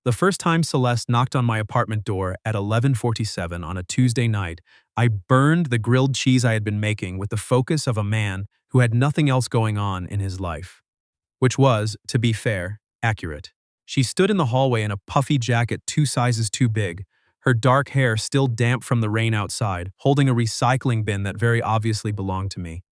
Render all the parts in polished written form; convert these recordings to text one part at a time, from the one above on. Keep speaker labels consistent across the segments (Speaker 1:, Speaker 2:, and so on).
Speaker 1: The first time Celeste knocked on my apartment door at 11:47 on a Tuesday night, I burned the grilled cheese I had been making with the focus of a man who had nothing else going on in his life. Which was, to be fair, accurate. She stood in the hallway in a puffy jacket 2 sizes too big, her dark hair still damp from the rain outside, holding a recycling bin that very obviously belonged to me.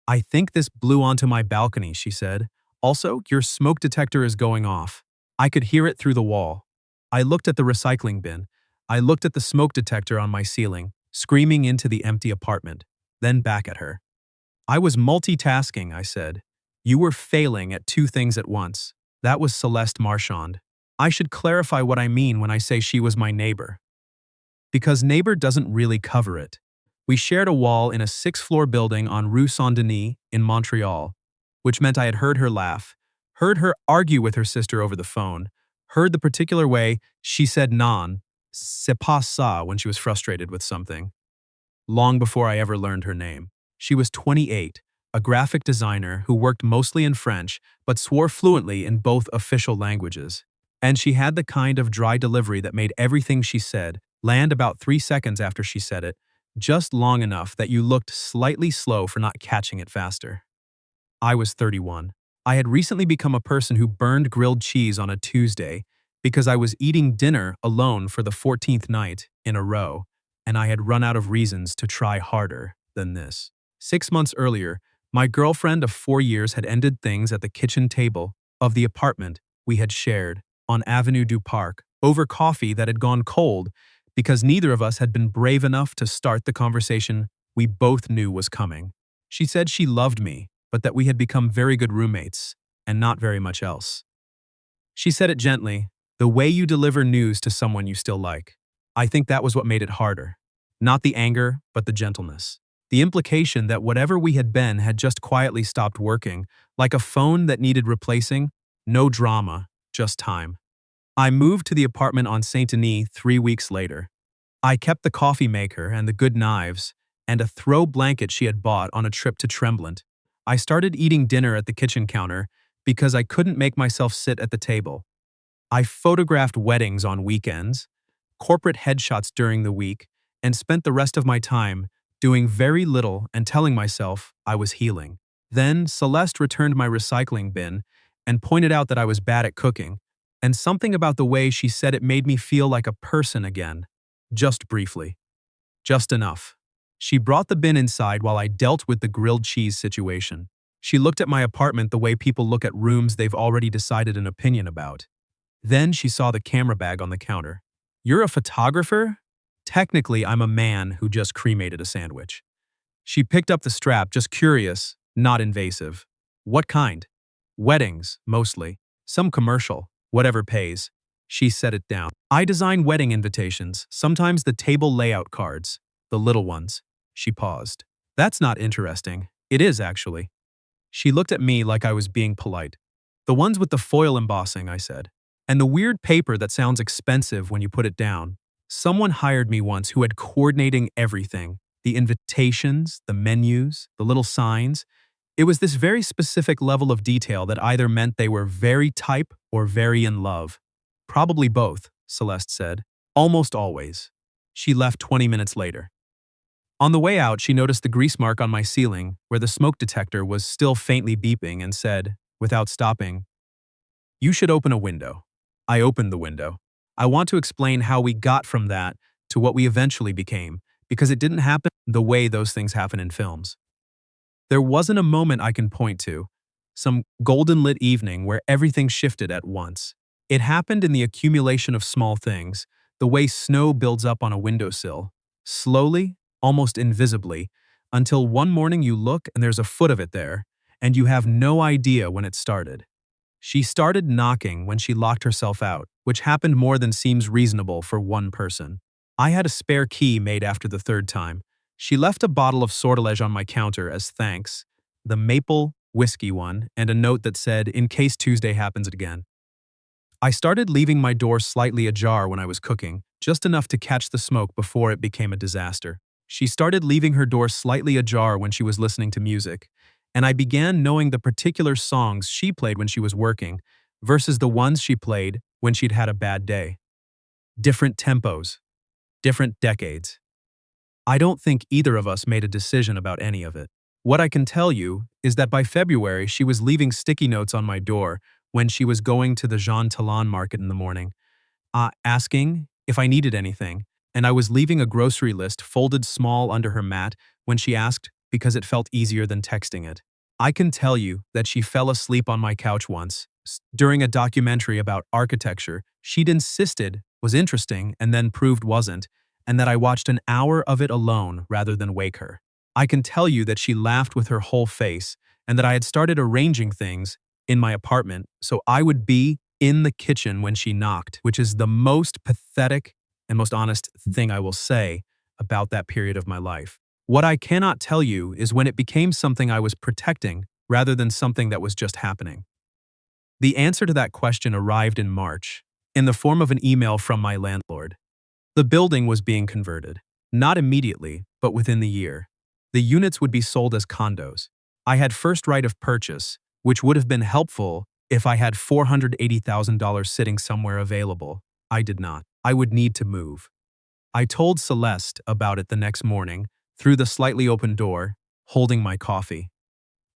Speaker 1: "I think this blew onto my balcony," she said. "Also, your smoke detector is going off." I could hear it through the wall. I looked at the recycling bin. I looked at the smoke detector on my ceiling, screaming into the empty apartment, then back at her. "I was multitasking," I said. "You were failing at two things at once." That was Celeste Marchand. I should clarify what I mean when I say she was my neighbor. Because Neighbour doesn't really cover it. We shared a wall in a six-floor building on Rue Saint-Denis in Montreal, which meant I had heard her laugh, heard her argue with her sister over the phone, heard the particular way she said non, c'est pas ça when she was frustrated with something. Long before I ever learned her name. She was 28, a graphic designer who worked mostly in French but swore fluently in both official languages. And she had the kind of dry delivery that made everything she said land about 3 seconds after she said it, just long enough that you looked slightly slow for not catching it faster. I was 31. I had recently become a person who burned grilled cheese on a Tuesday because I was eating dinner alone for the 14th night in a row, and I had run out of reasons to try harder than this. 6 months earlier, my girlfriend of 4 years had ended things at the kitchen table of the apartment we had shared on Avenue du Parc over coffee that had gone cold because neither of us had been brave enough to start the conversation we both knew was coming. She said she loved me, but that we had become very good roommates, and not very much else. She said it gently, the way you deliver news to someone you still like. I think that was what made it harder. Not the anger, but the gentleness. The implication that whatever we had been had just quietly stopped working, like a phone that needed replacing, no drama, just time. I moved to the apartment on Saint Denis 3 weeks later. I kept the coffee maker and the good knives, and a throw blanket she had bought on a trip to Tremblant. I started eating dinner at the kitchen counter because I couldn't make myself sit at the table. I photographed weddings on weekends, corporate headshots during the week, and spent the rest of my time doing very little and telling myself I was healing. Then Celeste returned my recycling bin and pointed out that I was bad at cooking, and something about the way she said it made me feel like a person again. Just briefly. Just enough. She brought the bin inside while I dealt with the grilled cheese situation. She looked at my apartment the way people look at rooms they've already decided an opinion about. Then she saw the camera bag on the counter. "You're a photographer?" "Technically, I'm a man who just cremated a sandwich." She picked up the strap, just curious, not invasive. "What kind?" "Weddings, mostly. Some commercial, whatever pays." She set it down. "I design wedding invitations, sometimes the table layout cards, the little ones." She paused. "That's not interesting." "It is, actually." She looked at me like I was being polite. "The ones with the foil embossing," I said. "And the weird paper that sounds expensive when you put it down." Someone hired me once who had coordinating everything. The invitations, the menus, the little signs. It was this very specific level of detail that either meant they were very type or very in love. "Probably both," Celeste said. "Almost always." She left 20 minutes later. On the way out, she noticed the grease mark on my ceiling where the smoke detector was still faintly beeping and said, without stopping, "You should open a window." I opened the window. I want to explain how we got from that to what we eventually became, because it didn't happen the way those things happen in films. There wasn't a moment I can point to, some golden lit evening where everything shifted at once. It happened in the accumulation of small things, the way snow builds up on a windowsill, slowly, almost invisibly, until one morning you look and there's a foot of it there, and you have no idea when it started. She started knocking when she locked herself out, which happened more than seems reasonable for one person. I had a spare key made after the third time. She left a bottle of sortilege on my counter as thanks, the maple whiskey one, and a note that said, "In case Tuesday happens again." I started leaving my door slightly ajar when I was cooking, just enough to catch the smoke before it became a disaster. She started leaving her door slightly ajar when she was listening to music, and I began knowing the particular songs she played when she was working versus the ones she played when she'd had a bad day. Different tempos, different decades. I don't think either of us made a decision about any of it. What I can tell you is that by February, she was leaving sticky notes on my door when she was going to the Jean Talon market in the morning, asking if I needed anything, and I was leaving a grocery list folded small under her mat when she asked because it felt easier than texting it. I can tell you that she fell asleep on my couch once, during a documentary about architecture she'd insisted was interesting and then proved wasn't, and that I watched an hour of it alone rather than wake her. I can tell you that she laughed with her whole face, and that I had started arranging things in my apartment so I would be in the kitchen when she knocked, which is the most pathetic and most honest thing I will say about that period of my life. What I cannot tell you is when it became something I was protecting rather than something that was just happening. The answer to that question arrived in March, in the form of an email from my landlord. The building was being converted. Not immediately, but within the year. The units would be sold as condos. I had first right of purchase, which would have been helpful if I had $480,000 sitting somewhere available. I did not. I would need to move. I told Celeste about it the next morning, through the slightly open door, holding my coffee.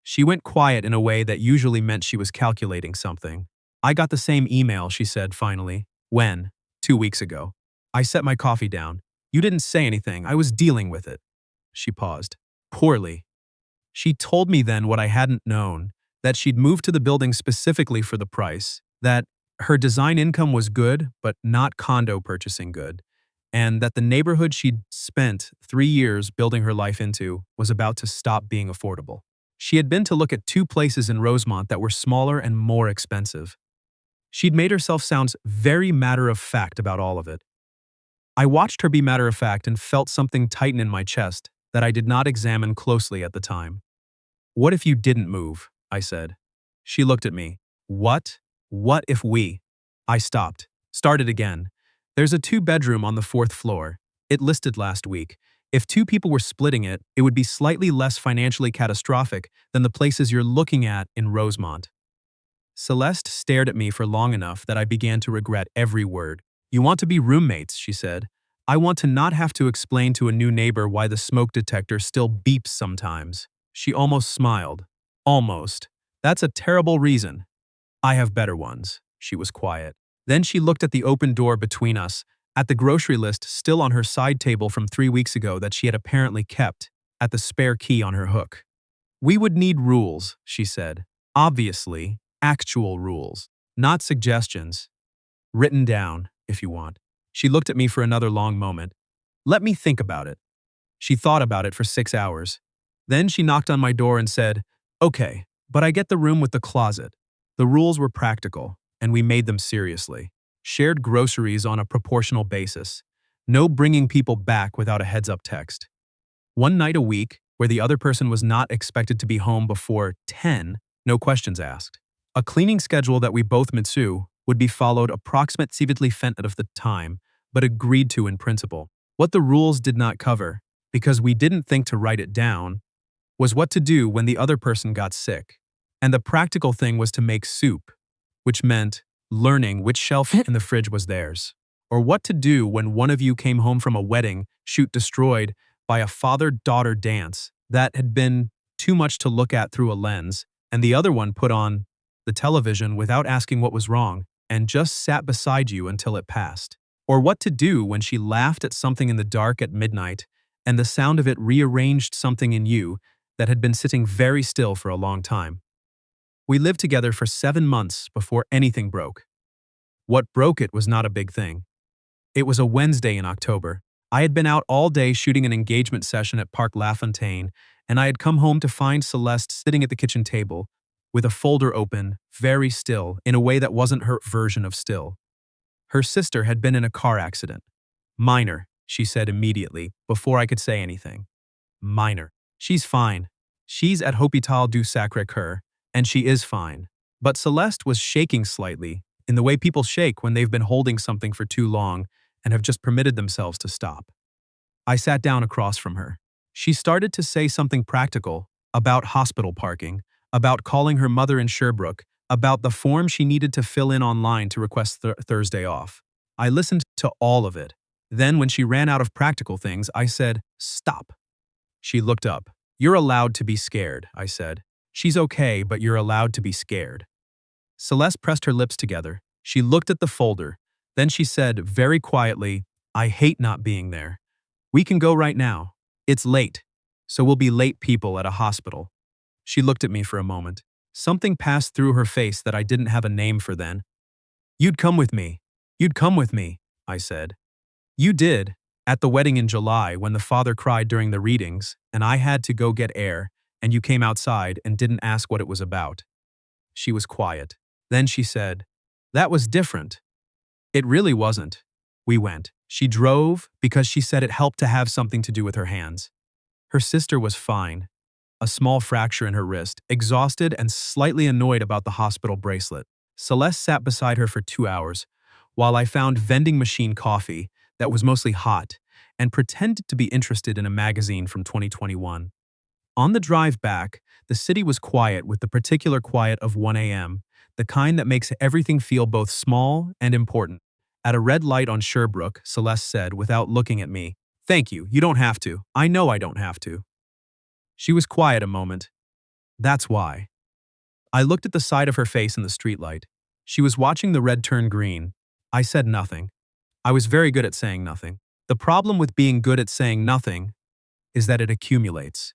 Speaker 1: She went quiet in a way that usually meant she was calculating something. I got the same email, she said finally. When? 2 weeks ago. I set my coffee down. You didn't say anything. I was dealing with it. She paused. Poorly. She told me then what I hadn't known, that she'd moved to the building specifically for the price, that her design income was good, but not condo purchasing good, and that the neighborhood she'd spent 3 years building her life into was about to stop being affordable. She had been to look at 2 places in Rosemont that were smaller and more expensive. She'd made herself sound very matter-of-fact about all of it. I watched her be matter-of-fact and felt something tighten in my chest that I did not examine closely at the time. What if you didn't move? I said. She looked at me. What? What if we? I stopped. Started again. There's a 2-bedroom on the 4th floor. It listed last week. If 2 people were splitting it, it would be slightly less financially catastrophic than the places you're looking at in Rosemont. Celeste stared at me for long enough that I began to regret every word. You want to be roommates, she said. I want to not have to explain to a new neighbor why the smoke detector still beeps sometimes. She almost smiled. Almost. That's a terrible reason. I have better ones. She was quiet. Then she looked at the open door between us, at the grocery list still on her side table from 3 weeks ago that she had apparently kept, at the spare key on her hook. We would need rules, she said. Obviously, actual rules. Not suggestions. Written down, if you want. She looked at me for another long moment. Let me think about it. She thought about it for 6 hours. Then she knocked on my door and said, Okay, but I get the room with the closet. The rules were practical, and we made them seriously. Shared groceries on a proportional basis. No bringing people back without a heads-up text. 1 night a week, where the other person was not expected to be home before 10, no questions asked. A cleaning schedule that we both mitsu would be followed approximately of the time, but agreed to in principle. What the rules did not cover, because we didn't think to write it down, was what to do when the other person got sick. And the practical thing was to make soup, which meant learning which shelf in the fridge was theirs. Or what to do when one of you came home from a wedding shoot destroyed by a father-daughter dance that had been too much to look at through a lens, and the other one put on the television without asking what was wrong and just sat beside you until it passed. Or what to do when she laughed at something in the dark at midnight and the sound of it rearranged something in you that had been sitting very still for a long time. We lived together for 7 months before anything broke. What broke it was not a big thing. It was a Wednesday in October. I had been out all day shooting an engagement session at Parc La Fontaine, and I had come home to find Celeste sitting at the kitchen table, with a folder open, very still, in a way that wasn't her version of still. Her sister had been in a car accident. Minor, she said immediately, before I could say anything. Minor. She's fine. She's at Hôpital du Sacré-Cœur, and she is fine. But Celeste was shaking slightly, in the way people shake when they've been holding something for too long and have just permitted themselves to stop. I sat down across from her. She started to say something practical, about hospital parking, about calling her mother in Sherbrooke, about the form she needed to fill in online to request Thursday off. I listened to all of it. Then, when she ran out of practical things, I said, "Stop." She looked up. "You're allowed to be scared," I said. "She's okay, but you're allowed to be scared." Celeste pressed her lips together. She looked at the folder. Then she said very quietly, "I hate not being there. We can go right now. It's late. So we'll be late people at a hospital." She looked at me for a moment. Something passed through her face that I didn't have a name for then. "You'd come with me. You'd come with me," I said. "You did, at the wedding in July when the father cried during the readings and I had to go get air and you came outside and didn't ask what it was about." She was quiet. Then she said, "That was different." "It really wasn't." We went. She drove because she said it helped to have something to do with her hands. Her sister was fine. A small fracture in her wrist, exhausted and slightly annoyed about the hospital bracelet. Celeste sat beside her for 2 hours, while I found vending machine coffee that was mostly hot and pretended to be interested in a magazine from 2021. On the drive back, the city was quiet with the particular quiet of 1 a.m., the kind that makes everything feel both small and important. At a red light on Sherbrooke, Celeste said without looking at me, "Thank you, you don't have to. I know I don't have to." She was quiet a moment. "That's why." I looked at the side of her face in the streetlight. She was watching the red turn green. I said nothing. I was very good at saying nothing. The problem with being good at saying nothing is that it accumulates.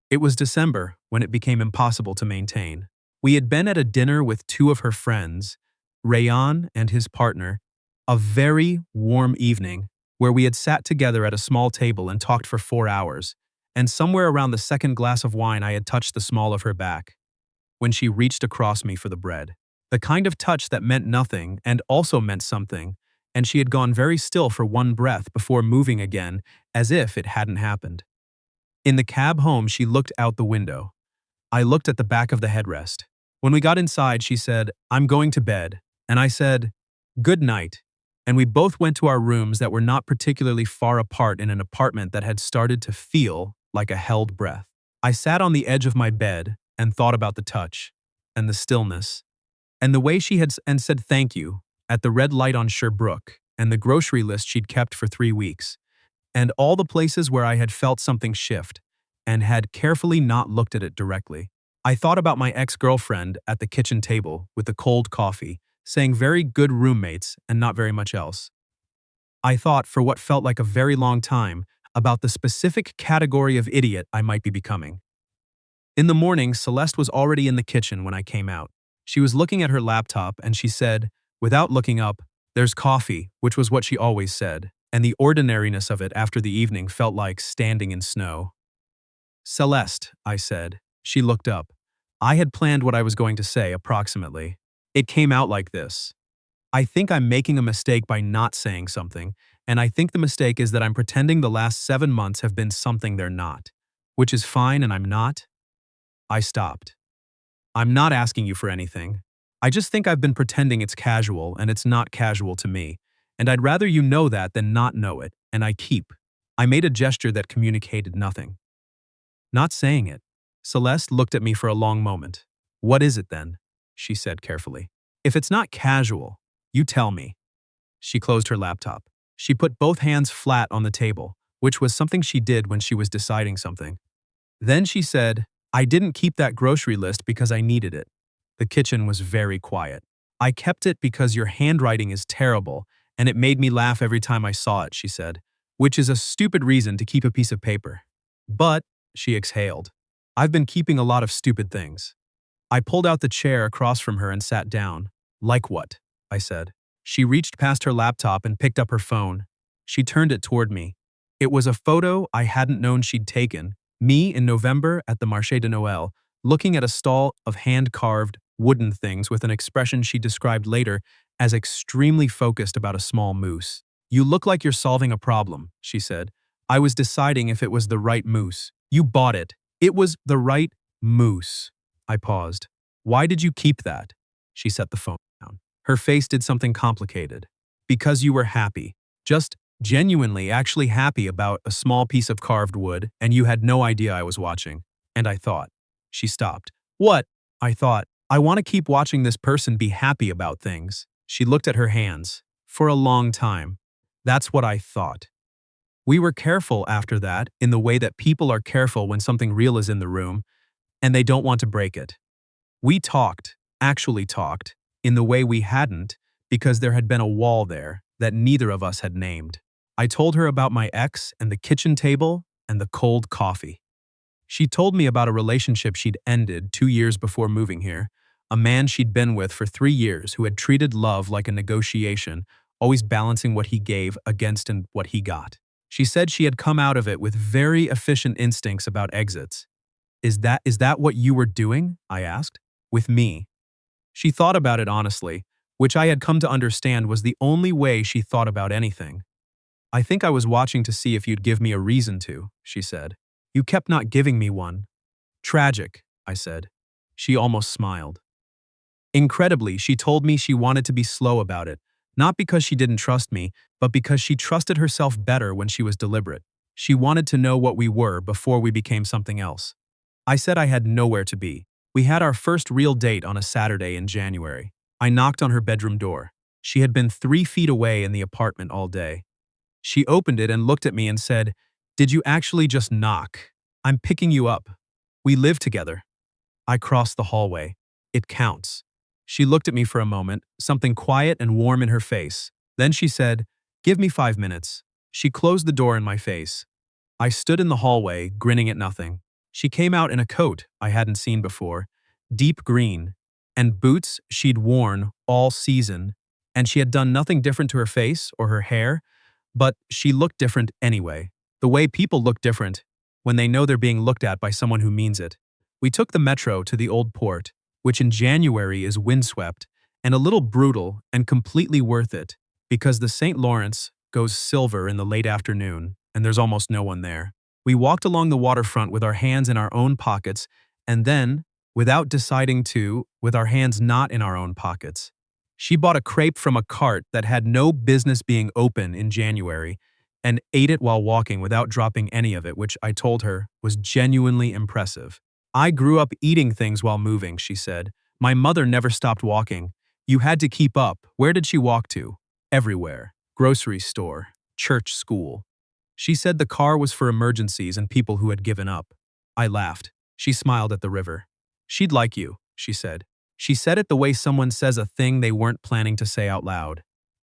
Speaker 1: It was December when it became impossible to maintain. We had been at a dinner with two of her friends, Rayan and his partner, a very warm evening where we had sat together at a small table and talked for 4 hours, and somewhere around the second glass of wine I had touched the small of her back, when she reached across me for the bread. The kind of touch that meant nothing and also meant something, and she had gone very still for one breath before moving again as if it hadn't happened. In the cab home, she looked out the window. I looked at the back of the headrest. When we got inside, she said, "I'm going to bed." And I said, "Good night." And we both went to our rooms that were not particularly far apart in an apartment that had started to feel like a held breath. I sat on the edge of my bed and thought about the touch, and the stillness, and the way she had and said thank you at the red light on Sherbrooke, and the grocery list she'd kept for 3 weeks, and all the places where I had felt something shift and had carefully not looked at it directly. I thought about my ex-girlfriend at the kitchen table with the cold coffee, saying very good roommates and not very much else. I thought, for what felt like a very long time, about the specific category of idiot I might be becoming. In the morning, Celeste was already in the kitchen when I came out. She was looking at her laptop and she said, without looking up, "There's coffee," which was what she always said, and the ordinariness of it after the evening felt like standing in snow. "Celeste," I said. She looked up. I had planned what I was going to say, approximately. It came out like this. "I think I'm making a mistake by not saying something, and I think the mistake is that I'm pretending the last 7 months have been something they're not. Which is fine and I'm not." I stopped. "I'm not asking you for anything. I just think I've been pretending it's casual and it's not casual to me, and I'd rather you know that than not know it, and I keep." I made a gesture that communicated nothing. "Not saying it." Celeste looked at me for a long moment. "What is it then?" she said carefully. "If it's not casual, you tell me." She closed her laptop. She put both hands flat on the table, which was something she did when she was deciding something. Then she said, "I didn't keep that grocery list because I needed it." The kitchen was very quiet. "I kept it because your handwriting is terrible, and it made me laugh every time I saw it," she said, "which is a stupid reason to keep a piece of paper. But," she exhaled, "I've been keeping a lot of stupid things." I pulled out the chair across from her and sat down. "Like what?" I said. She reached past her laptop and picked up her phone. She turned it toward me. It was a photo I hadn't known she'd taken, me in November at the Marché de Noël, looking at a stall of hand-carved, wooden things with an expression she described later as extremely focused about a small moose. "You look like you're solving a problem," she said. "I was deciding if it was the right moose. You bought it. It was the right moose." I paused. "Why did you keep that?" She set the phone down. Her face did something complicated. "Because you were happy. Just genuinely, actually happy about a small piece of carved wood, and you had no idea I was watching." And I thought. She stopped. "What?" I thought. I want to keep watching this person be happy about things. She looked at her hands. For a long time. That's what I thought. We were careful after that in the way that people are careful when something real is in the room and they don't want to break it. We talked, actually talked, in the way we hadn't because there had been a wall there that neither of us had named. I told her about my ex and the kitchen table and the cold coffee. She told me about a relationship she'd ended 2 years before moving here, a man she'd been with for 3 years who had treated love like a negotiation, always balancing what he gave against and what he got. She said she had come out of it with very efficient instincts about exits. Is that what you were doing? I asked. With me. She thought about it honestly, which I had come to understand was the only way she thought about anything. I think I was watching to see if you'd give me a reason to, she said. You kept not giving me one. Tragic, I said. She almost smiled. Incredibly, she told me she wanted to be slow about it, not because she didn't trust me, but because she trusted herself better when she was deliberate. She wanted to know what we were before we became something else. I said I had nowhere to be. We had our first real date on a Saturday in January. I knocked on her bedroom door. She had been 3 feet away in the apartment all day. She opened it and looked at me and said, "Did you actually just knock? I'm picking you up. We live together." I crossed the hallway. It counts. She looked at me for a moment, something quiet and warm in her face. Then she said, "Give me 5 minutes." She closed the door in my face. I stood in the hallway, grinning at nothing. She came out in a coat I hadn't seen before, deep green, and boots she'd worn all season, and she had done nothing different to her face or her hair, but she looked different anyway. The way people look different when they know they're being looked at by someone who means it. We took the metro to the Old Port, which in January is windswept and a little brutal and completely worth it because the St. Lawrence goes silver in the late afternoon and there's almost no one there. We walked along the waterfront with our hands in our own pockets and then, without deciding to, with our hands not in our own pockets. She bought a crepe from a cart that had no business being open in January and ate it while walking without dropping any of it, which I told her was genuinely impressive. I grew up eating things while moving, she said. My mother never stopped walking. You had to keep up. Where did she walk to? Everywhere. Grocery store. Church, school. She said the car was for emergencies and people who had given up. I laughed. She smiled at the river. She'd like you, she said. She said it the way someone says a thing they weren't planning to say out loud.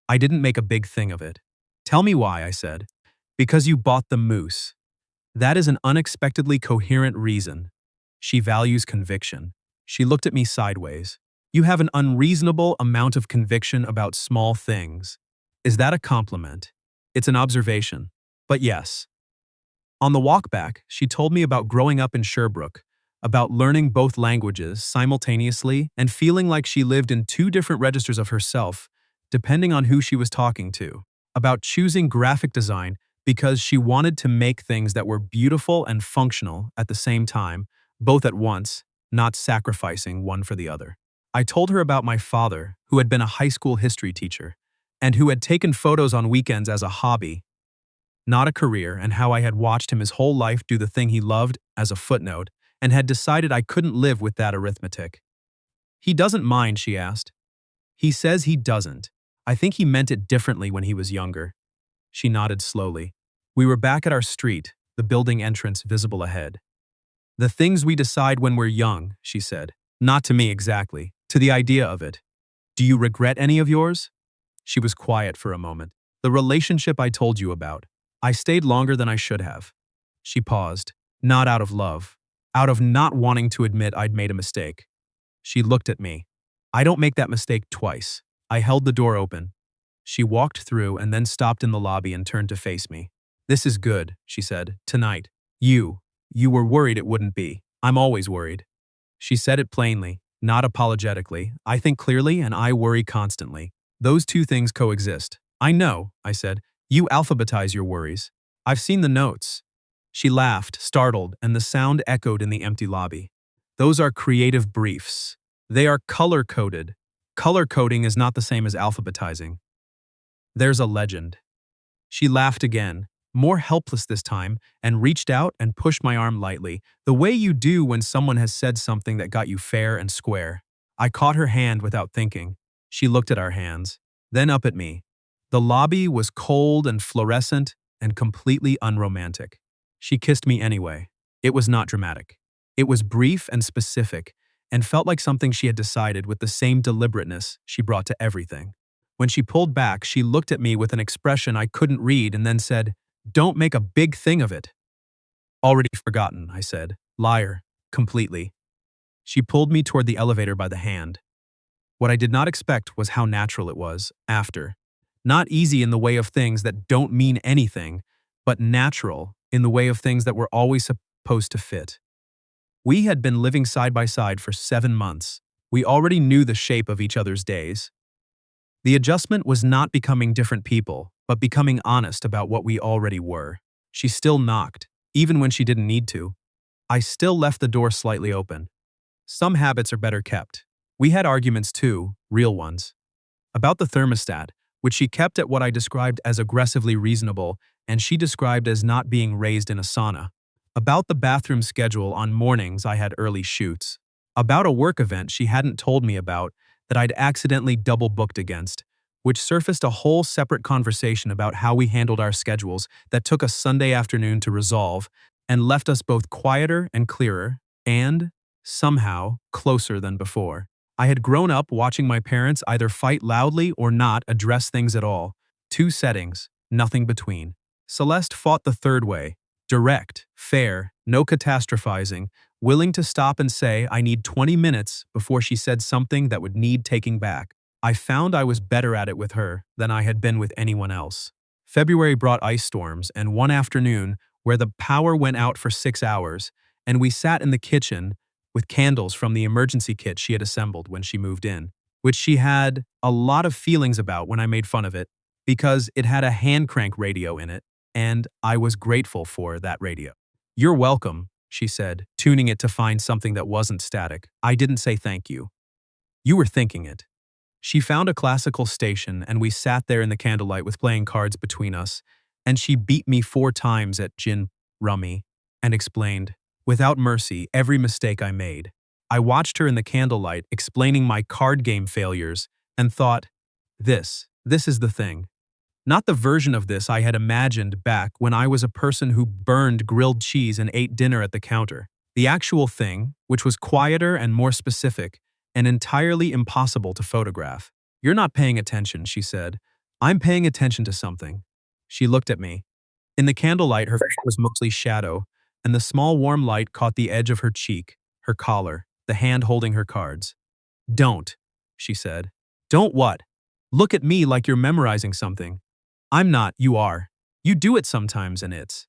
Speaker 1: I didn't make a big thing of it. Tell me why, I said. Because you bought the moose. That is an unexpectedly coherent reason. She values conviction. She looked at me sideways. You have an unreasonable amount of conviction about small things. Is that a compliment? It's an observation. But yes. On the walk back, she told me about growing up in Sherbrooke, about learning both languages simultaneously and feeling like she lived in two different registers of herself, depending on who she was talking to, about choosing graphic design because she wanted to make things that were beautiful and functional at the same time, both at once, not sacrificing one for the other. I told her about my father, who had been a high school history teacher, and who had taken photos on weekends as a hobby, not a career, and how I had watched him his whole life do the thing he loved as a footnote, and had decided I couldn't live with that arithmetic. He doesn't mind, she asked. He says he doesn't. I think he meant it differently when he was younger. She nodded slowly. We were back at our street, the building entrance visible ahead. The things we decide when we're young, she said. Not to me exactly, to the idea of it. Do you regret any of yours? She was quiet for a moment. The relationship I told you about. I stayed longer than I should have. She paused, not out of love, out of not wanting to admit I'd made a mistake. She looked at me. I don't make that mistake twice. I held the door open. She walked through and then stopped in the lobby and turned to face me. This is good, she said, tonight. You were worried it wouldn't be. I'm always worried. She said it plainly, not apologetically. I think clearly and I worry constantly. Those two things coexist. I know, I said. You alphabetize your worries. I've seen the notes. She laughed, startled, and the sound echoed in the empty lobby. Those are creative briefs. They are color-coded. Color coding is not the same as alphabetizing. There's a legend. She laughed again, more helpless this time, and reached out and pushed my arm lightly, the way you do when someone has said something that got you fair and square. I caught her hand without thinking. She looked at our hands, then up at me. The lobby was cold and fluorescent and completely unromantic. She kissed me anyway. It was not dramatic. It was brief and specific, and felt like something she had decided with the same deliberateness she brought to everything. When she pulled back, she looked at me with an expression I couldn't read and then said, "Don't make a big thing of it." "Already forgotten," I said. "Liar. Completely." She pulled me toward the elevator by the hand. What I did not expect was how natural it was, after. Not easy in the way of things that don't mean anything, but natural in the way of things that were always supposed to fit. We had been living side by side for 7 months. We already knew the shape of each other's days. The adjustment was not becoming different people, but becoming honest about what we already were. She still knocked, even when she didn't need to. I still left the door slightly open. Some habits are better kept. We had arguments too, real ones. About the thermostat, which she kept at what I described as aggressively reasonable and she described as not being raised in a sauna. About the bathroom schedule on mornings I had early shoots. About a work event she hadn't told me about that I'd accidentally double-booked against, which surfaced a whole separate conversation about how we handled our schedules that took a Sunday afternoon to resolve and left us both quieter and clearer and, somehow, closer than before. I had grown up watching my parents either fight loudly or not address things at all. 2 settings, nothing between. Celeste fought the third way. Direct, fair, no catastrophizing, willing to stop and say, "I need 20 minutes," before she said something that would need taking back. I found I was better at it with her than I had been with anyone else. February brought ice storms, and one afternoon, where the power went out for 6 hours, and we sat in the kitchen with candles from the emergency kit she had assembled when she moved in, which she had a lot of feelings about when I made fun of it, because it had a hand crank radio in it, and I was grateful for that radio. "You're welcome," she said, tuning it to find something that wasn't static. "I didn't say thank you. You were thinking it." She found a classical station, and we sat there in the candlelight with playing cards between us, and she beat me 4 times at gin rummy and explained, without mercy, every mistake I made. I watched her in the candlelight explaining my card game failures and thought, this is the thing. Not the version of this I had imagined back when I was a person who burned grilled cheese and ate dinner at the counter. The actual thing, which was quieter and more specific, and entirely impossible to photograph. "You're not paying attention," she said. "I'm paying attention to something." She looked at me. In the candlelight, her face was mostly shadow, and the small warm light caught the edge of her cheek, her collar, the hand holding her cards. "Don't," she said. "Don't what? Look at me like you're memorizing something." "I'm not, you are. You do it sometimes and it's."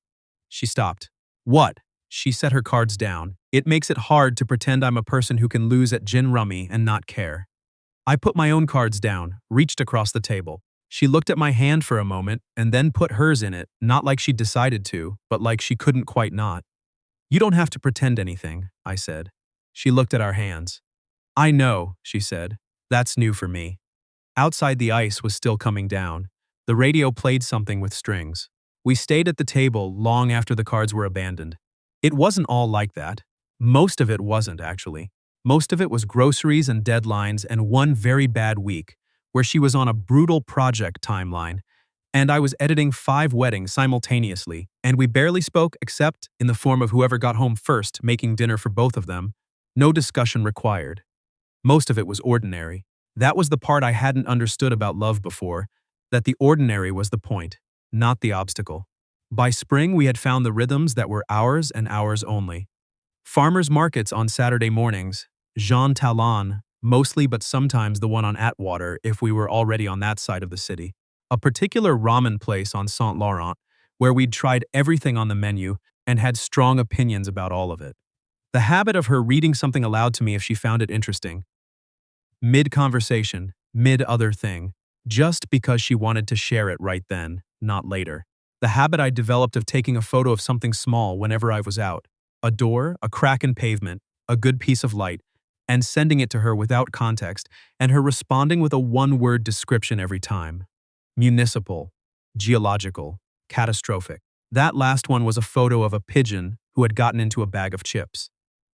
Speaker 1: She stopped. "What?" She set her cards down. "It makes it hard to pretend I'm a person who can lose at gin rummy and not care." I put my own cards down, reached across the table. She looked at my hand for a moment and then put hers in it, not like she'd decided to, but like she couldn't quite not. "You don't have to pretend anything," I said. She looked at our hands. "I know," she said. "That's new for me." Outside, the ice was still coming down. The radio played something with strings. We stayed at the table long after the cards were abandoned. It wasn't all like that. Most of it wasn't, actually. Most of it was groceries and deadlines and one very bad week, where she was on a brutal project timeline, and I was editing 5 weddings simultaneously, and we barely spoke except in the form of whoever got home first making dinner for both of them. No discussion required. Most of it was ordinary. That was the part I hadn't understood about love before, that the ordinary was the point, not the obstacle. By spring, we had found the rhythms that were ours and ours only. Farmers markets on Saturday mornings, Jean Talon, mostly but sometimes the one on Atwater if we were already on that side of the city. A particular ramen place on Saint Laurent, where we'd tried everything on the menu and had strong opinions about all of it. The habit of her reading something aloud to me if she found it interesting. Mid-conversation, mid-other thing, just because she wanted to share it right then, not later. The habit I developed of taking a photo of something small whenever I was out. A door, a crack in pavement, a good piece of light, and sending it to her without context, and her responding with a one-word description every time. Municipal, geological, catastrophic. That last one was a photo of a pigeon who had gotten into a bag of chips.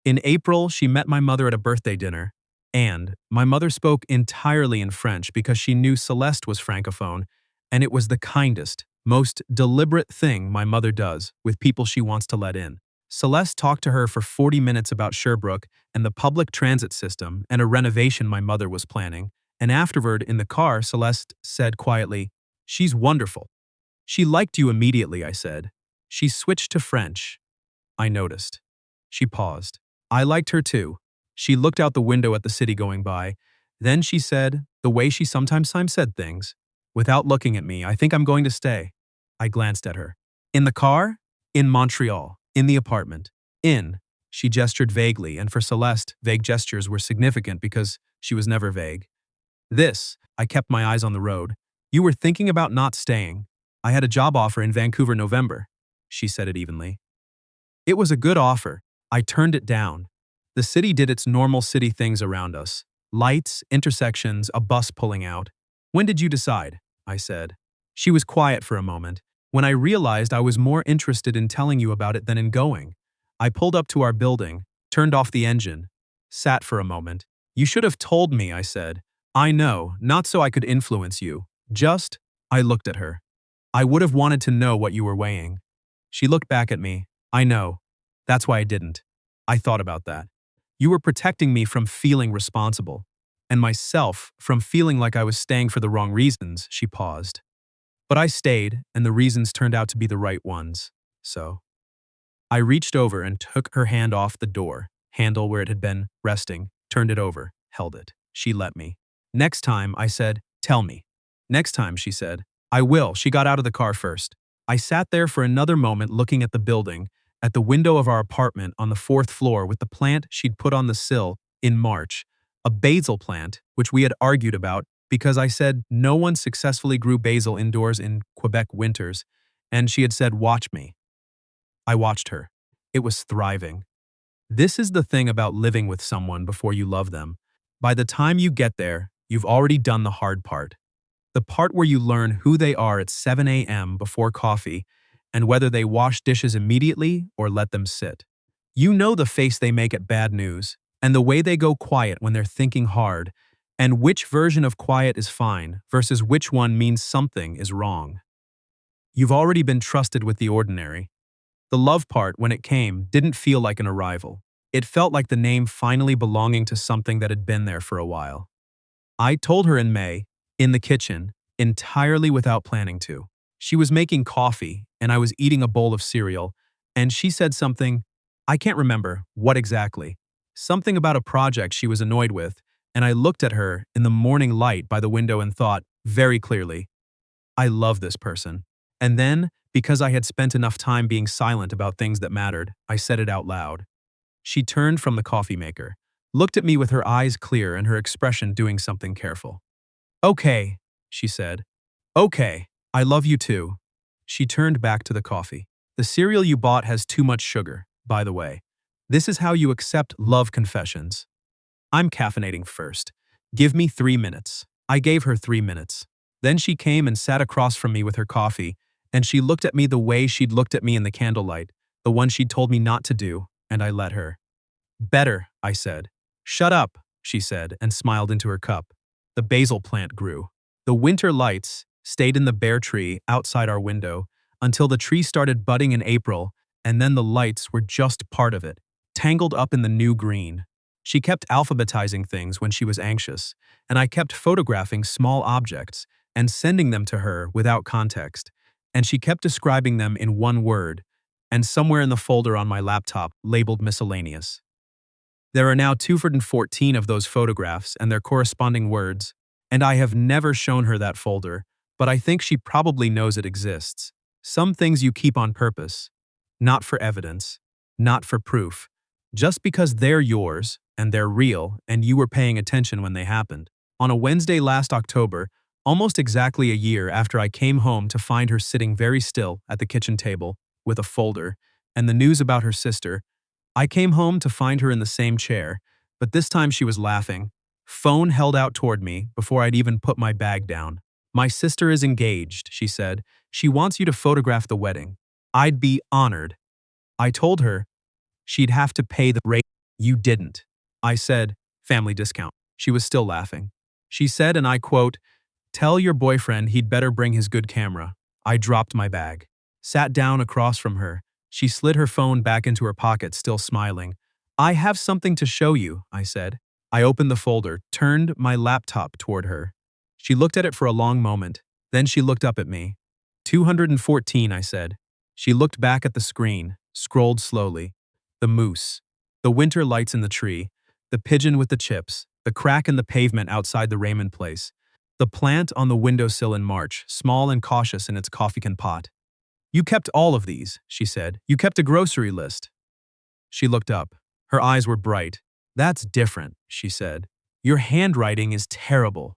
Speaker 1: In April, she met my mother at a birthday dinner. And my mother spoke entirely in French because she knew Celeste was francophone, and it was the kindest, most deliberate thing my mother does with people she wants to let in. Celeste talked to her for 40 minutes about Sherbrooke and the public transit system and a renovation my mother was planning, and afterward in the car, Celeste said quietly, "She's wonderful." "She liked you immediately," I said. She switched to French. I noticed. She paused. "I liked her too." She looked out the window at the city going by. Then she said, the way she sometimes said things, "Without looking at me, I think I'm going to stay." I glanced at her. "In the car?" "In Montreal. In the apartment." "In." She gestured vaguely, and for Celeste, vague gestures were significant because she was never vague. "This." I kept my eyes on the road. "You were thinking about not staying." "I had a job offer in Vancouver November." She said it evenly. "It was a good offer. I turned it down." The city did its normal city things around us. Lights, intersections, a bus pulling out. "When did you decide?" I said. She was quiet for a moment. "When I realized I was more interested in telling you about it than in going." I pulled up to our building, turned off the engine, sat for a moment. "You should have told me," I said. "I know, not so I could influence you. Just," I looked at her. "I would have wanted to know what you were weighing." She looked back at me. "I know. That's why I didn't. I thought about that. You were protecting me from feeling responsible. And myself from feeling like I was staying for the wrong reasons." She paused. "But I stayed, and the reasons turned out to be the right ones. So." I reached over and took her hand off the door handle where it had been resting, turned it over, held it. She let me. "Next time," I said, "tell me." "Next time," she said. "I will." She got out of the car first. I sat there for another moment looking at the building, at the window of our apartment on the fourth floor with the plant she'd put on the sill in March, a basil plant, which we had argued about because I said no one successfully grew basil indoors in Quebec winters, and she had said, "Watch me." I watched her. It was thriving. This is the thing about living with someone before you love them. By the time you get there, you've already done the hard part. The part where you learn who they are at 7 a.m. before coffee and whether they wash dishes immediately or let them sit. You know the face they make at bad news and the way they go quiet when they're thinking hard, and which version of quiet is fine versus which one means something is wrong. You've already been trusted with the ordinary. The love part, when it came, didn't feel like an arrival. It felt like the name finally belonging to something that had been there for a while. I told her in May, in the kitchen, entirely without planning to. She was making coffee, and I was eating a bowl of cereal, and she said something, I can't remember what exactly, something about a project she was annoyed with, and I looked at her in the morning light by the window and thought, very clearly, I love this person. And then, because I had spent enough time being silent about things that mattered, I said it out loud. She turned from the coffee maker, looked at me with her eyes clear and her expression doing something careful. "Okay," she said. "Okay, I love you too." She turned back to the coffee. "The cereal you bought has too much sugar, by the way. This is how you accept love confessions. I'm caffeinating first. Give me 3 minutes." I gave her 3 minutes. Then she came and sat across from me with her coffee, and she looked at me the way she'd looked at me in the candlelight, the one she'd told me not to do, and I let her. "Better," I said. "Shut up," she said, and smiled into her cup. The basil plant grew. The winter lights stayed in the bare tree outside our window until the tree started budding in April, and then the lights were just part of it, tangled up in the new green. She kept alphabetizing things when she was anxious, and I kept photographing small objects and sending them to her without context, and she kept describing them in one word, and somewhere in the folder on my laptop labeled miscellaneous. There are now 214 of those photographs and their corresponding words, and I have never shown her that folder, but I think she probably knows it exists. Some things you keep on purpose, not for evidence, not for proof, just because they're yours and they're real and you were paying attention when they happened. On a Wednesday last October, almost exactly a year after I came home to find her sitting very still at the kitchen table with a folder and the news about her sister, I came home to find her in the same chair, but this time she was laughing. Phone held out toward me before I'd even put my bag down. "My sister is engaged," she said. "She wants you to photograph the wedding. I'd be honored." I told her she'd have to pay the rate. "You didn't." I said, "Family discount." She was still laughing. She said, and I quote, "Tell your boyfriend he'd better bring his good camera." I dropped my bag. Sat down across from her. She slid her phone back into her pocket, still smiling. "I have something to show you," I said. I opened the folder, turned my laptop toward her. She looked at it for a long moment. Then she looked up at me. 214, I said. She looked back at the screen, scrolled slowly. The moose. The winter lights in the tree. The pigeon with the chips. The crack in the pavement outside the Raymond place. The plant on the windowsill in March, small and cautious in its coffee can pot. "You kept all of these," she said. "You kept a grocery list." She looked up. Her eyes were bright. "That's different," she said. "Your handwriting is terrible."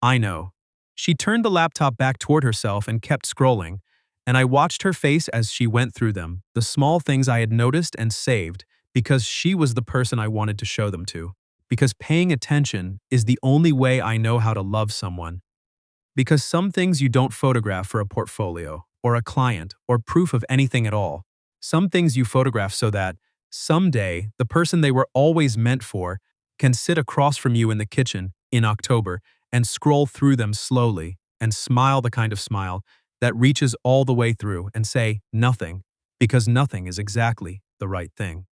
Speaker 1: I know. She turned the laptop back toward herself and kept scrolling, and I watched her face as she went through them, the small things I had noticed and saved, because she was the person I wanted to show them to. Because paying attention is the only way I know how to love someone. Because some things you don't photograph for a portfolio, or a client, or proof of anything at all. Some things you photograph so that, someday, the person they were always meant for can sit across from you in the kitchen, in October, and scroll through them slowly, and smile the kind of smile that reaches all the way through and say nothing, because nothing is exactly the right thing.